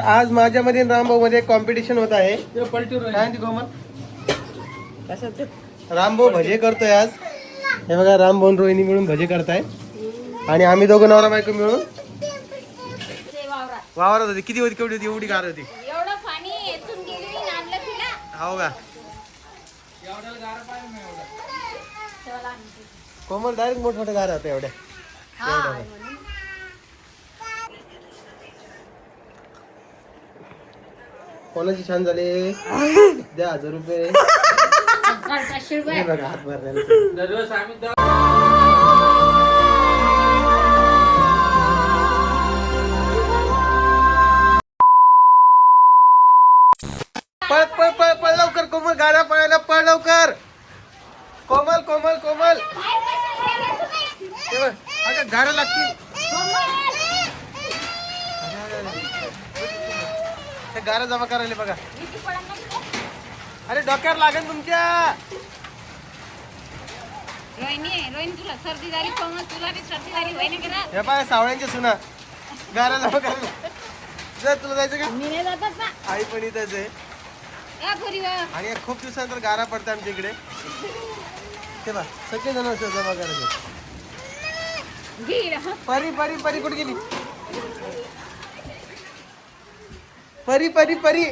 आज माझ्यामध्ये रामभाऊ मध्ये कॉम्पिटिशन होत आहे. काय ती कोमल रामभाऊ भजे करतोय आज. हे बघा रामभाऊ रोहिणी मिळून भजे करताय आणि आम्ही दोघं नवरा बायको मिळून वावरात होती. किती होती केवढी होती? एवढी गार होती. एवढं पाणी येथून गेली आणलं तिला. हो का कोमल डायरेक्ट मोठमोठे गार होते एवढ्या. कोणाची छान झाले द्या 1000 रुपये. हे बघा हात भरलेला. पळ पळ पळ पळ लवकर कोमल, गाड्या पळायला पळ लवकर. कोमल कोमल कोमल अगं गाड्या लागतील. गाड्या जमा करायला बघा. अरे डोक्यावर लागेल तुमच्या. रोहिणी तुला सर्दी झाली. कोमल तुला बी सर्दी झाली होय ना करा. हे पाय सावळ्यांच्या सुना गाड्या जमा करायला. जर तुला जायचं का? मी नाही जातात ना. आई पण इथंच आहे. आणि खूप दिवसानंतर गारा पडते आमच्या इकडे. ते बा सगळे जण जमा करायचे. परी परी परी कुठे गेली? परी परी परी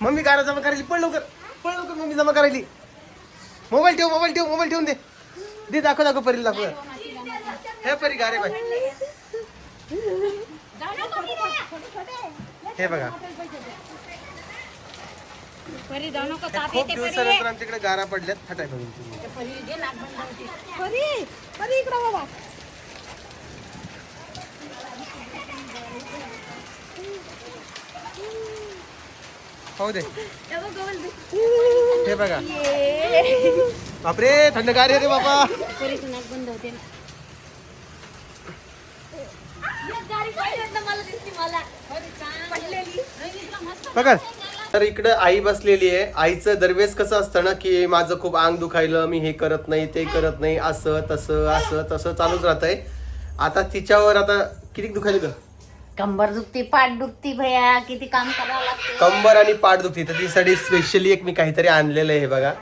मम्मी गारा जमा करायची. पळ लवकर मम्मी जमा करायली. मोबाईल ठेव मोबाईल ठेवून दे दाखव परीला दाखव. हे परी गारे बाय हे बघा. खूप दिवसानंतर आमच्याकडे गारा पडल्यात. हटाय बघून हो दे. हे बघा बापरे थंडगार आहे रे बाबा. बंद होते ना. बघा तर इकडे आई बसलेली आहे. आईचं दरवेळेस कसं असतं ना की माझं खूप अंग दुखायलं, मी हे करत नाही ते करत नाही, असं तसं चालूच राहतंय. आता तिच्यावर आता किती दुखायलं ग? कंबर दुखती, पाठ दुखती भैया. किती काम करावं लागतं. कंबर आणि पाठ दुखती. तर तिसाठी स्पेशली एक मी काहीतरी आणलेलं आहे बघा.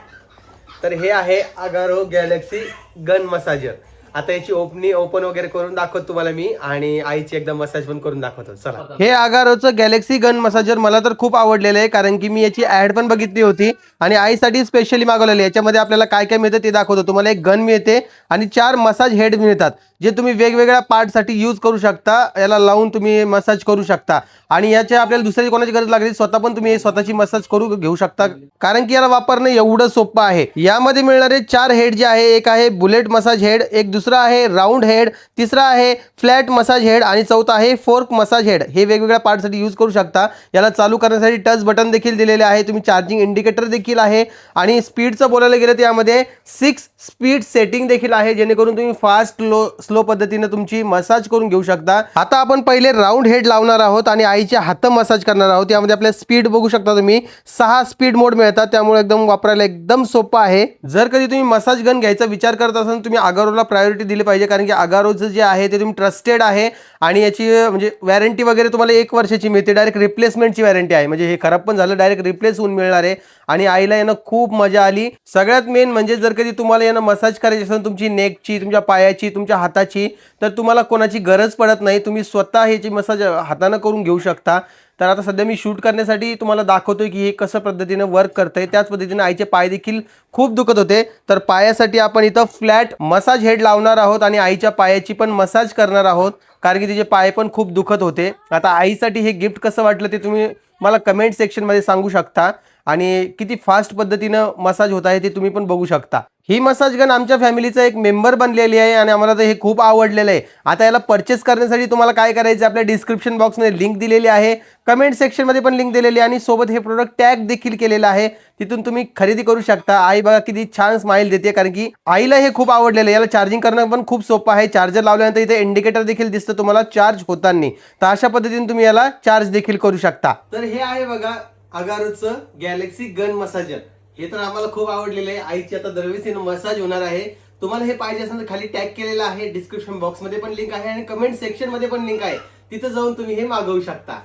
तर हे आहे अगारो गॅलेक्सी गन मसाजर. आता याची ओपन वगैरे करून दाखवतो तुम्हाला मी आणि आईची एकदम मसाज पण करून दाखवतो. चला. हे अगारोचं गॅलेक्सी गन मसाजर मला तर खूप आवडलेलं आहे कारण की मी याची ऍड पण बघितली होती आणि आईसाठी स्पेशली मागवलेली. याच्यामध्ये आपल्याला काय काय मिळतं ते दाखवतो. तुम्हाला एक गन मिळते आणि 4 मसाज हेड मिळतात जे तुम्ही वेगवेगळ्या पार्टसाठी यूज करू शकता. याला लावून तुम्ही मसाज करू शकता आणि याच्या आपल्याला दुसरी कोणाची गरज लागली स्वतः पण तुम्ही स्वतःची मसाज करू घेऊ शकता कारण की याला वापरणं एवढं सोपं आहे. यामध्ये मिळणारे 4 हेड जे आहे, एक आहे बुलेट मसाज हेड, एक दुसरा आहे राऊंड हेड, तिसरा आहे फ्लॅट मसाज हेड आणि चौथा आहे फोर्क मसाज हेड. हे वेगवेगळ्या पार्टसाठी यूज करू शकता. याला चालू करण्यासाठी टच बटन देखील दिलेले आहे. तुम्ही चार्जिंग इंडिकेटर देखील आहे आणि स्पीडचं बोलायला गेलं तर यामध्ये 6 स्पीड सेटिंग देखील आहे जेणेकरून तुम्ही फास्ट स्लो पद्धतीने तुमची मसाज करून घेऊ शकता. आता आपण पहिले राऊंड हेड लावणार आहोत आणि आईचे हात मसाज करणार आहोत. यामध्ये आपल्या स्पीड बघू शकता तुम्ही 6 स्पीड मोड मिळतात त्यामुळे एकदम वापरायला एकदम सोपं आहे. जर कधी तुम्ही मसाज गन घ्यायचा विचार करत असाल तुम्ही अगारोला प्रायोरिटी दिली पाहिजे कारण की अगारोचं जे आहे ते तुम्ही ट्रस्टेड आहे आणि याची म्हणजे वॉरंटी वगैरे तुम्हाला 1 वर्षाची मिळते. डायरेक्ट रिप्लेसमेंटची वॉरंटी आहे म्हणजे हे खराब पण झालं डायरेक्ट रिप्लेस होऊन मिळणार आहे आणि आईला यानं खूप मजा आली. सगळ्यात मेन म्हणजे जर कधी तुम्हाला यानं मसाज करायची असेल तुमची नेकची, तुमच्या पायाची, तुमच्या हाताची तर तुम्हाला कोणाची गरज पडत नाही. तुम्ही स्वतः ह्याची मसाज हाताने करून घेऊ शकता. तर आता सध्या मी शूट करण्यासाठी तुम्हाला दाखवतोय की हे कसं पद्धतीने वर्क करतंय. त्याच पद्धतीने आईचे पाय देखील खूप दुखत होते तर पायासाठी आपण इथं फ्लॅट मसाज हेड लावणार आहोत आणि आईच्या पायाची पण मसाज करणार आहोत कारण की तिचे पाय पण खूप दुखत होते. आता आईसाठी हे गिफ्ट कसं वाटलं ते तुम्ही मला कमेंट सेक्शनमध्ये सांगू शकता आणि किती फास्ट पद्धतीनं मसाज होत आहे ते तुम्ही पण बघू शकता. ही मसाज गन आमच्या फॅमिलीचा एक मेंबर बनलेली आहे आणि आम्हाला तर हे खूप आवडलेलं आहे. आता याला परचेस करण्यासाठी तुम्हाला काय करायचं आपल्या डिस्क्रिप्शन बॉक्समध्ये लिंक दिलेली आहे, कमेंट सेक्शनमध्ये पण लिंक दिलेली आहे आणि सोबत हे प्रोडक्ट टॅग देखील केलेलं आहे. तिथून तुम्ही खरेदी करू शकता. आई बघा किती छान स्माइल देते कारण की आईला हे खूप आवडलेलं आहे. याला चार्जिंग करणं पण खूप सोपं आहे. चार्जर लावल्यानंतर इथे इंडिकेटर देखील दिसतं तुम्हाला चार्ज होताना. तर अशा पद्धतीने तुम्ही याला चार्ज देखील करू शकता. तर हे आहे बघा अगारोचं गॅलेक्सी गन मसाजर. हे तर आम्हाला खूप आवडलेलं आहे. आईची आता दरवेळेस मसाज होणार आहे. तुम्हाला हे पाहिजे असेल तर खाली टॅग केलेलं आहे, डिस्क्रिप्शन बॉक्स मध्ये पण लिंक आहे आणि कमेंट सेक्शन मध्ये पण लिंक आहे. तिथे जाऊन तुम्ही हे मागवू शकता.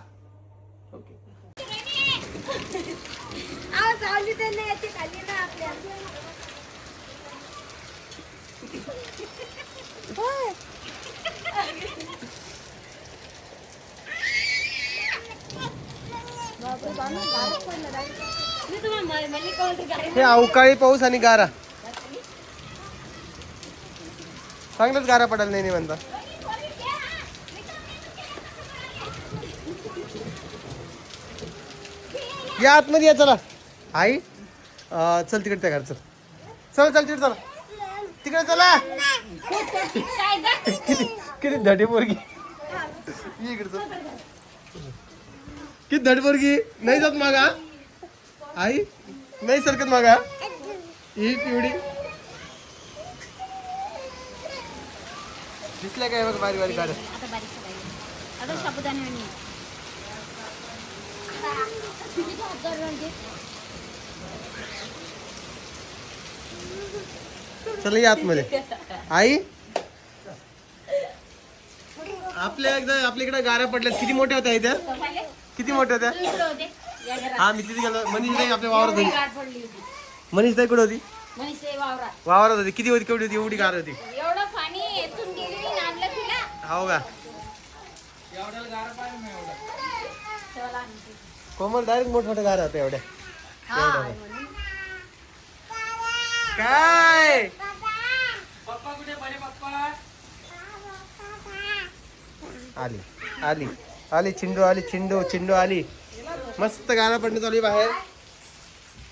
ओके. सावली तर नाही येते खाली ना आपल्या मी तुम्हाला मल्ली कळते गाडी हे अवकाळी पाऊस आणि गारा चांगलंच गारा पडायला नाही म्हणता. या आतमध्ये या चला आई चल तिकडे त्या घरचं चल चल तिकडे चला तिकडे चला किती धडी पोरगी ये इकडे चल किती धडी पोरगी नाही जात मागा आई नाही सरकत मागा ही पिवडी दिसल्या काय बघ बारी बारी गाड्या आता बारीक आता साबुदाणे आणि चला या आतमध्ये आई आपल्या इकडे गारा पडल्यात किती मोठ्या होत्या इथे किती मोठ्या होत्या हा मी तिथे गेलो मनीष ताई आपल्या वावरात होती मनीष ताई कुठे होती वावरात होती किती होती केवढी होती एवढी गार होती एवढं पाणी येथून गेली आणलं तिला हो का कोमल डायरेक्ट मोठमोठ्या गारा होत्या एवढ्या काय आली आली आली चिंडू आली चिंडू चिंडू आली मस्त गारा पडणं चालू आहे बाहेर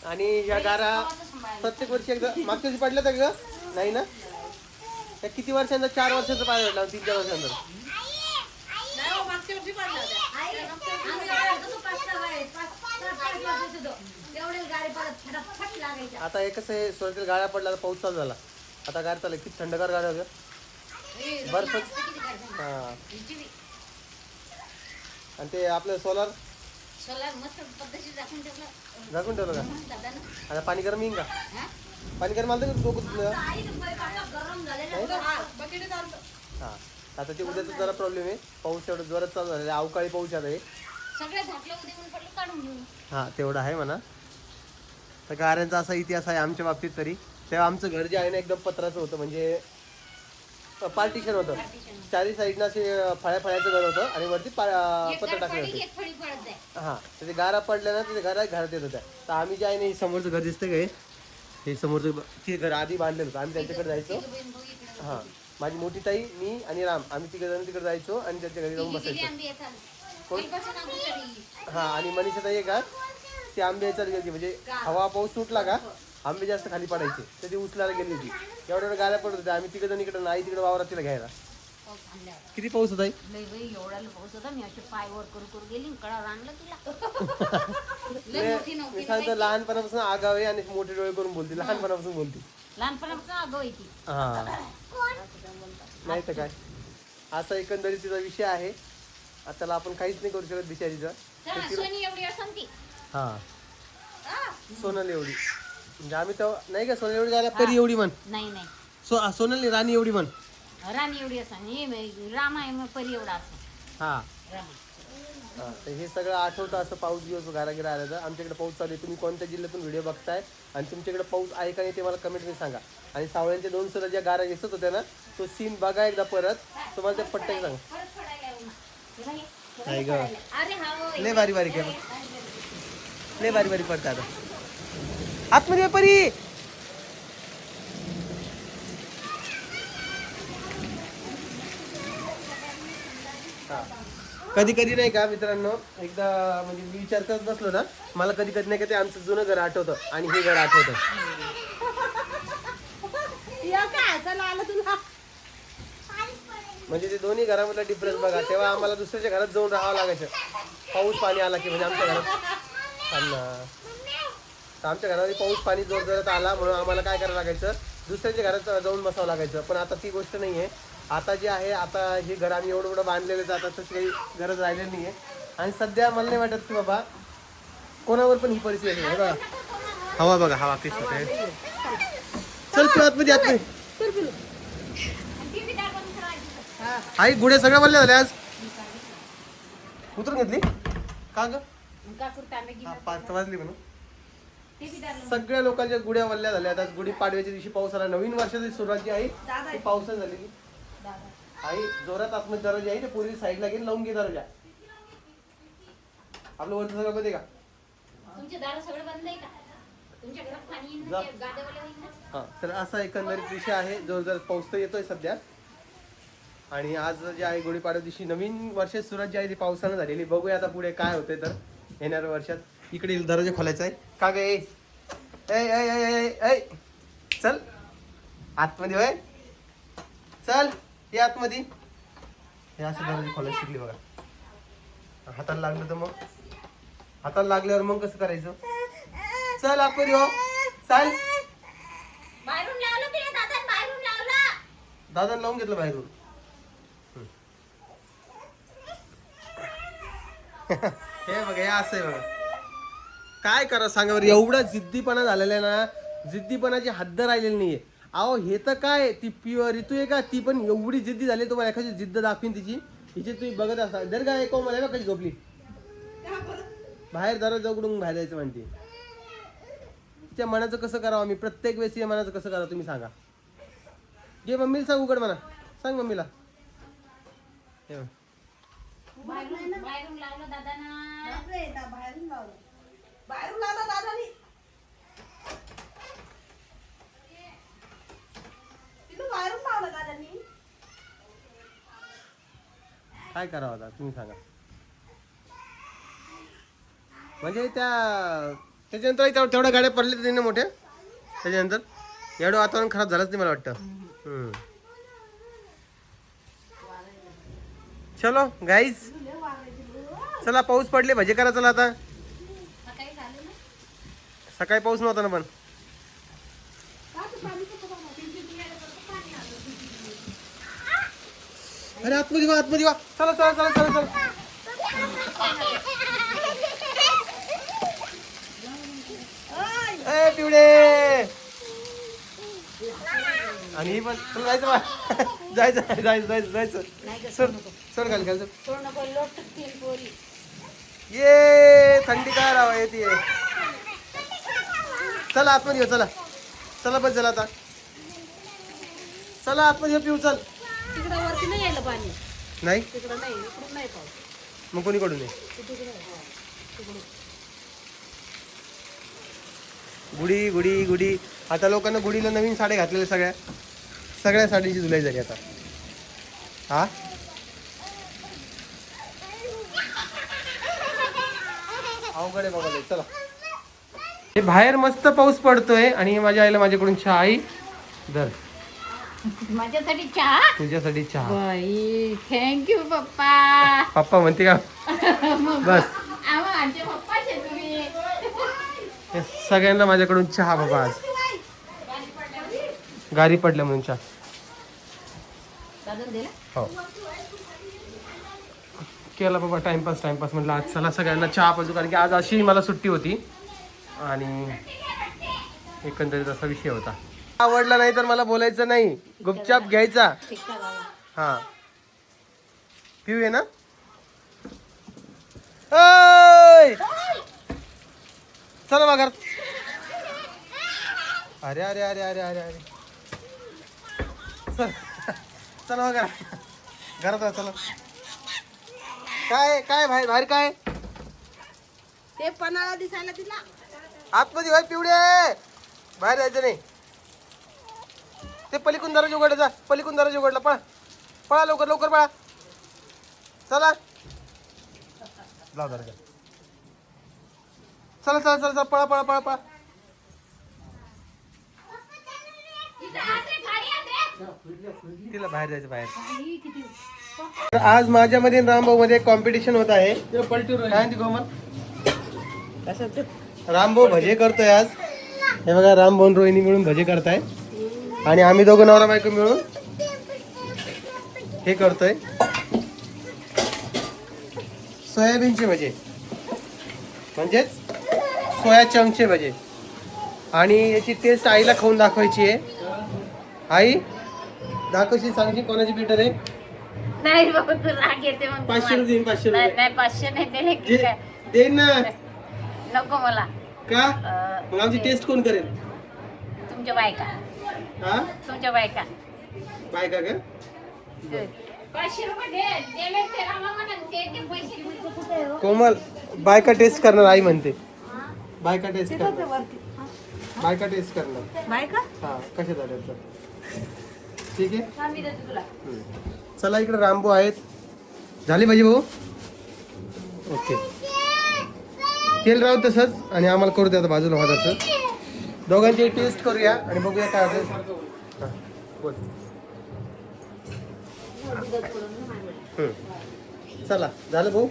आणि या गारा प्रत्येक वर्षी एकदा मागच्या वर्षी पडल्या का नाही ना त्या किती वर्षांचा 4 वर्षाचं पाहिजे भेटला 3-4 वर्षांचा आता हे कसं आहे सोळ्यातील गाड्या पडला तर पाऊस चालू झाला आता गाडी चालू किती थंडगार गाड्या होत्या बर्फच हा आणि ते आपलं सोलार मस्त पद्धतीने झाकून ठेवलं झाकून ठेवलं का आता पाणी गरम येईन का पाणी गरम आलं तर डोकं हा आता ते उद्याचा जरा प्रॉब्लेम आहे पाऊस एवढं जोरात चालू झालेला आहे अवकाळी पाऊस आता आहे सगळ्या झाकलं उद्या ऊन पडलं काढून घेऊ हा तेवढं आहे म्हणा तर गाऱ्यांचा असा इतिहास आहे आमच्या बाबतीत तरी तेव्हा आमचं घर जे आहे ना एकदम पत्राचं होतं म्हणजे पार्टिशन होतं चारी साईडनं असे फळ्याचं घर होतं आणि वरती पत्र टाकले होते एक फळी पडत जाय हा तर ते गारा पडल्या ना ते घरात येत होत्या तर आम्ही जे आहे ना हे समोरचं घर दिसतं काय हे समोरचं ते घर आधी बांधलेलं होतं आम्ही त्यांच्याकडे जायचो हा माझी मोठी ताई मी आणि राम आम्ही तिकडे तिकडे जायचो आणि त्यांच्या घरी जाऊन बसायचो हा आणि मनीषा ताई का ते आंबे यायला गेली म्हणजे हवा पाऊस सुटला का आंबे जास्त खाली पडायचे तर ती उचलायला गेली होती एवढ्या गाड्या पडत होत्या आम्ही तिकडे इकडे नाही तिकडे वावरात तिला घ्यायला किती पाऊस होता एवढ्याला पाऊस होता मी अशी पाय वर करू गेली कडावर आणलं तिला मी सांगतो लहानपणापासून आगाव आहे आणि मोठे डोळे करून बोलते लहानपणापासून बोलते लहानपणापासून आगाऊ आहे ती हा नाही तर काय असा एकंदरीत तिचा विषय आहे आता त्याला आपण काहीच नाही करू शकत बिचारीचा सोनी एवढी असं ती हा सोनल एवढी म्हणजे आम्ही तेव्हा नाही का सोनल एवढी झाल्या परी एवढी म्हण नाही नाही सोनल राणी एवढी म्हण राणी एवढी असं राम आहे मग परी एवढा असं हा राम हा तर हे सगळं आठवतं असं पाऊस दिवस घराघरा आला तर आमच्याकडे पाऊस चालू आहे तुम्ही कोणत्या जिल्ह्यातून व्हिडिओ बघताय आणि तुमच्याकडे पाऊस आहे का नाही ते मला कमेंटमध्ये सांगा आणि सावळ्यांच्या 2 सुरा ज्या गारा दिसत होत्या ना तो सीन बघा एकदा परत तुम्हाला ते पट्ट्याक सांगा नाही ग लय बारी बारीक आहे लय बारी बारीक पडतं आता आतमध्ये परी कधी कधी नाही का मित्रांनो एकदा म्हणजे मी विचार करत बसलो ना मला कधी कधी नाही का ते आमचं जुनं घर आठवतं आणि हे घर आठवतं म्हणजे ते दोन्ही घरामधला डिफरन्स बघा तेव्हा आम्हाला दुसऱ्याच्या घरात जाऊन राहावं लागायचं पाऊस पाणी आला की म्हणजे आमच्या घरात आमच्या घरामध्ये पाऊस पाणी जोर जोरात आला म्हणून आम्हाला काय करावं लागायचं दुसऱ्याच्या घरात जाऊन बसावं लागायचं पण आता ती गोष्ट नाही आहे आता जे आहे आता हे घर आम्ही एवढं बांधलेलं जातात तशी काही गरज राहिलेली नाही आहे आणि सध्या मला नाही वाटत की बाबा कोणावर पण ही परिस्थिती आहे बघा हवा बघा हवा किती होते चल तू आतमध्ये आतमध्ये आई गुढे सगळ्या बोलले झाले आज उतरून घेतली का ग काकूर तांबे घे. 5 वाजली म्हणून. ते बी धरलं. सगळ्या लोकांच्या गुड्या वल्ल्या झाल्या. आता गुढी पाडव्याच्या दिवशी पाऊस आला. नवीन वर्षाची सुरुवात जी आहे ती पावसात झालेली. आई जोरात आतमध्ये दरवाजा आहे ते पूर्वी साईडला गेली लावून घे दरवाजा. आपलं वरचं सगळं बंद आहे का? तुमचे दार सगळं बंद आहे का? तुमच्या घरात पाणी येईन जा. ना, ते गाद्यावाले येईन ना? हा तर असा एकंदरीत विषय आहे. जोरदार पाऊस तर येतोय सध्या. आणि आज जे आहे गुढीपाडव्या दिवशी नवीन वर्षाची सुरुवात जी आहे ती पावसानं झालेली. बघूया आता पुढे काय होतंय तर येणाऱ्या वर्षात. इकडे दरवाजा खोलायचा आहे का गे? ऐ चल आतमध्ये होय. चल ये आतमध्ये. हे असं दरवाजा खोलायला शिकली बघा. हाताला लागलं तर मग हाताला लागल्यावर मग कसं करायचं? चल आतमध्ये हो. चल. बाहेरून लावलं ते दादा, बाहेरून लावलं. दादा लावून घेतलं बाहेरून. हे बघा हे असं आहे बघा. काय करा सांगा बरं. एवढा जिद्दीपणा झालेला आहे ना. जिद्दीपणाची हद्द राहिलेली नाहीये. अहो हे तर काय ती ऋतू आहे का ती पण एवढी जिद्दी झाली. तुम्हाला एखादी जिद्द दाखवीन तिची. हिची तुम्ही बघत असा जर का एक मला कशी झोपली बाहेर दरवाजा उघडून बाहेर जायचं म्हणते. तिच्या मनाचं कसं करावं आम्ही प्रत्येक वेळेस या मनाचं कसं करावं तुम्ही सांगा. घे मम्मीला सांग उघड म्हणा. सांग मम्मीला. हे बघ. बाहेरून लावलं दादाना. बाहेरून लावलं दादानी. तिथं बाहेरून लावलं दादानी. काय करावं आता तुम्ही सांगा. म्हणजे त्याच्यानंतर तेवढ्या गाड्या पडल्या त्यांना मोठ्या. त्याच्यानंतर एवढं वातावरण खराब झालंच नाही मला वाटतं. चलो गाईज चला पाऊस पडले भजे करा चला आता. सकाळी झालं ना. सकाळी पाऊस नव्हता ना पण. अरे आतमध्ये वा आतमध्ये वा. चला चला चला चला चला. ए पिवडे. आणि ही पण तुला जायचं बा. जायचं जायचं जायचं जायचं. सर सर खाली खाली सोड नको, लोट तीन पोरी. ये थंडी काय राहा येते. चला आतमध्ये येऊ. चला चला बस झाला आता. चला आतमध्ये पिऊ. चल. तिकडं वरती नाही यायला पाणी. नाही तिकडं नाही, इकडून नाही पाऊस. मग कोणीकडून आहे. गुढी गुढी गुढी. आता लोकांना गुढीला नवीन साड्या घातलेल्या सगळ्या सगळ्या साडीची धुलाई झाली आता. हा अवघड आहे बाबा. चला हे बाहेर मस्त पाऊस पडतोय आणि माझ्या आईला माझ्याकडून चहा. आई धर माझ्यासाठी चहा. तुझ्यासाठी चहा. बाई थँक्यू पप्पा. पप्पा म्हणते का बस. आमचे पप्पाचे तुम्ही. हे सगळ्यांना माझ्याकडून चहा बाबा. आज गारी पडल्या म्हणून चहा. दादा दिला. हो केला बाबा टाइमपास टाइमपास म्हटलं आज चला सगळ्यांना चहा पाजू. कारण की आज अशी मला सुट्टी होती आणि एकंदरीत असा विषय होता. आवडला नाही तर मला बोलायचं नाही. गुपचाप घ्यायचा. हा पिऊ आहे ना. चला मग. अरे अरे अरे अरे अरे अरे चल चला मग घरात. चला काय काय बाहेर बाहेर काय ते पणाला दिसायला तिला. आतमध्ये बाहेर पिवडे. बाहेर जायचं नाही. ते पलीकडून दरवाजा उघडायचा. पलीकडून दरवाजा उघडला. पळा पळा लवकर लवकर पळा. चला लाव दरवाजा. चला चला चला चला पळा पळा पळा पळा. तिला बाहेर जायचं बाहेर. तर आज माझ्यामध्ये रामभाऊ मध्ये कॉम्पिटिशन होत आहे. काय म्हणते कोमल. रामभाऊ भजे करतोय आज. हे बघा रामभाऊ रोहिणी मिळून भजे करताय आणि आम्ही दोघं नवरा बायको मिळून हे करतोय सोयाबीनचे भजे म्हणजेच सोया चंकचे भजे. आणि याची टेस्ट आईला खाऊन दाखवायची आहे. आई दाखवशी सांगशी कोणाची बेटर आहे. नाही बाबा तू राग येते मग. 500 रुपये 500 नाही रुपये. नाही 500 नाही दिले की काय. दे ना. नको मला का मग आमची टेस्ट कोण करेल? तुमच्या बायका हा तुमच्या बायका बायका का? 500 रुपये दिले ते रामा म्हणा ते पैसे कोमल बायका टेस्ट करणार आई म्हणते. बायका टेस्ट करणार. बायका टेस्ट करणार. बायका हा कशा झाल्या तर ठीक आहे. हा, मी देते तुला. चला इकडे रामभाऊ आहेत. झाली भाजी भाऊ? ओके तेल राहू तसंच आणि आम्हाला करू द्या आता बाजूला वादाचं. दोघांची टेस्ट करूया आणि बघूया काय असेल. हा, बोल. चला झालं भाऊ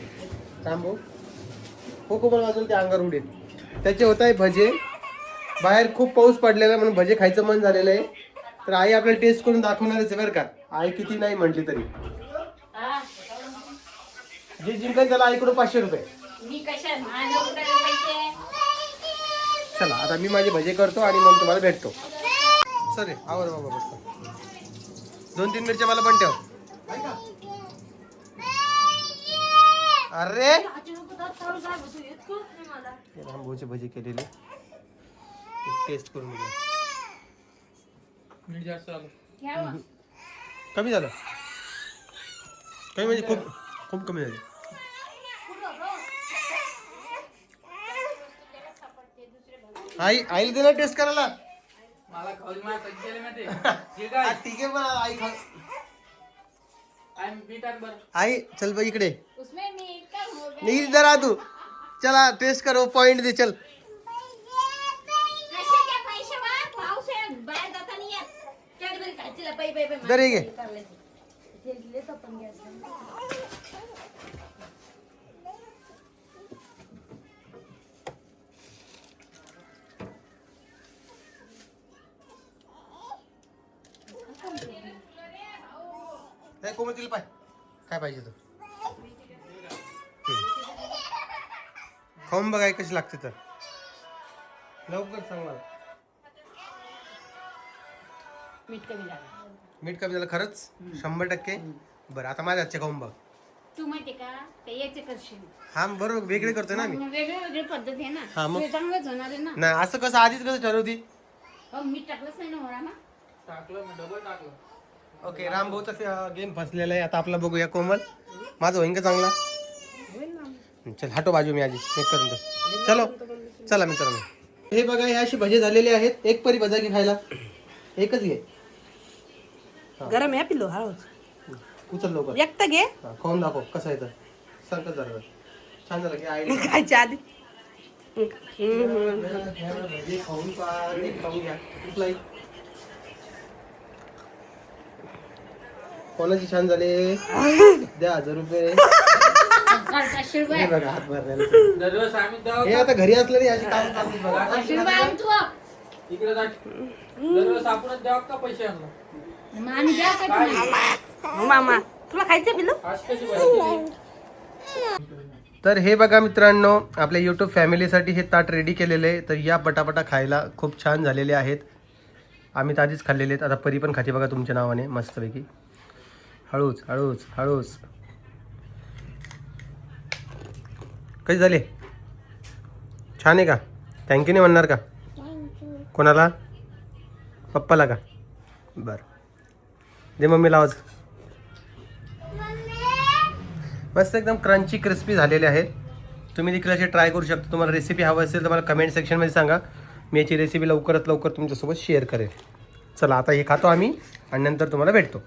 राम भाऊ हो कोमल वाजून ते अंगावर उडेल. त्याचे होत आहे भजे. बाहेर खूप पाऊस पडलेला आहे म्हणून भजे खायचं मन झालेलं आहे. तर आई आपल्याला टेस्ट करून दाखवणारच आहे बरं का. आई किती नाही म्हटली तरी. जे जिंकन त्याला आईकडून 500 रुपये. मी कशा माझ्या कुठे पैसे चला आता मी माझे भजे करतो आणि मग तुम्हाला भेटतो. सर आवर बाबा बसतो. 2-3 मिरच्या मला पण ठेव. अरे रामभाऊचे भजे केलेले टेस्ट करून बघूया. घ्यावं कमी झालं कमी म्हणजे खूप खूप कमी झाले. आई आईला दिला टेस्ट करायला. मला खाऊन मला केले ना ते हा, ठीक आहे पण आई खा. आई चल भाई इकडे उसमें मीठ का हो गया नहीं इधर आ तू. चला टेस्ट करो पॉइंट दे चल. कसे क्या पैसे वा पाऊस आहे बाहेर जाता नाही येत कॅडबरी खायची ला, पै पै पै दर हे घे. ते दिलेच आपण गॅसला. हे कोमल पाय काय पाहिजे तर खाऊन बघाय कशी लागते तर लवकर सांग मला. मीठ कमी झालं मीठ कमी झालं खरंच 100%. बरं आता माझ्या हातचे खाऊन बघ. तू माहिती का ते याचे करशील हा बरोबर वेगळे करतोय ना मी. वेगळी वेगळी पद्धत आहे ना हा, मग? ते चांगलंच होणार आहे ना. नाही असं कसं आधीच कसं ठरवती. हो मीठ टाकलंच नाही ना होणार ना. टाकलं मी डबल टाकलं. ओके राम भाऊचा गेम फसलेला आहे. आता आपला बघूया कोमल माझं होईन का चांगला. चल हटो बाजू मी आधी मी करून दे. चलो चला मित्रांनो हे बघा हे अशी भजे झालेले आहेत. एक परी भजा घे खायला. एकच घे. गरम आहे पिलो हळूच. उचल लवकर. एकट घे. हा, खाऊन दाखव कसं आहे तर संकट झालं छान झालं की आई खायच्या आधी भजे खाऊन खाऊन घ्या. कुठलाही कोणाची छान झाले द्या 1000 रुपये. 500 रुपये हे बघा हात भरलेला. दररोज आम्ही हे आता घरी असलं नाही अशी काम चालली बघा. 500 रुपये आण तू इकडे दररोज आपणच द्यावं का पैसे आणलं मग आम्ही द्या का तुम्हाला? मामा तुला खायचं पिलो. आज कशी पाहिजे. तर हे बघा मित्रांनो आपल्या यूट्यूब फॅमिलीसाठी हे ताट रेडी केलेले आहे. तर या पटापटा खायला खूप छान झालेले आहेत. आम्ही तर आधीच खाल्लेले आहेत. आता परी पण खाते बघा तुमच्या नावाने मस्तपैकी. हळूच हळूच हळूच. कशी झाले छान आहे का? थँक्यू नाही म्हणणार का? कोणाला? पप्पाला का? बरं दे मम्मीला आवाज. मस्त एकदम क्रंची क्रिस्पी झालेले आहेत. तुम्ही देखील असे ट्राय करू शकता. तुम्हाला रेसिपी हवं असेल तर मला कमेंट सेक्शनमध्ये सांगा. मी याची रेसिपी लवकरात लवकर तुमच्यासोबत शेअर करेन. चला आता हे खातो आम्ही आणि नंतर तुम्हाला भेटतो.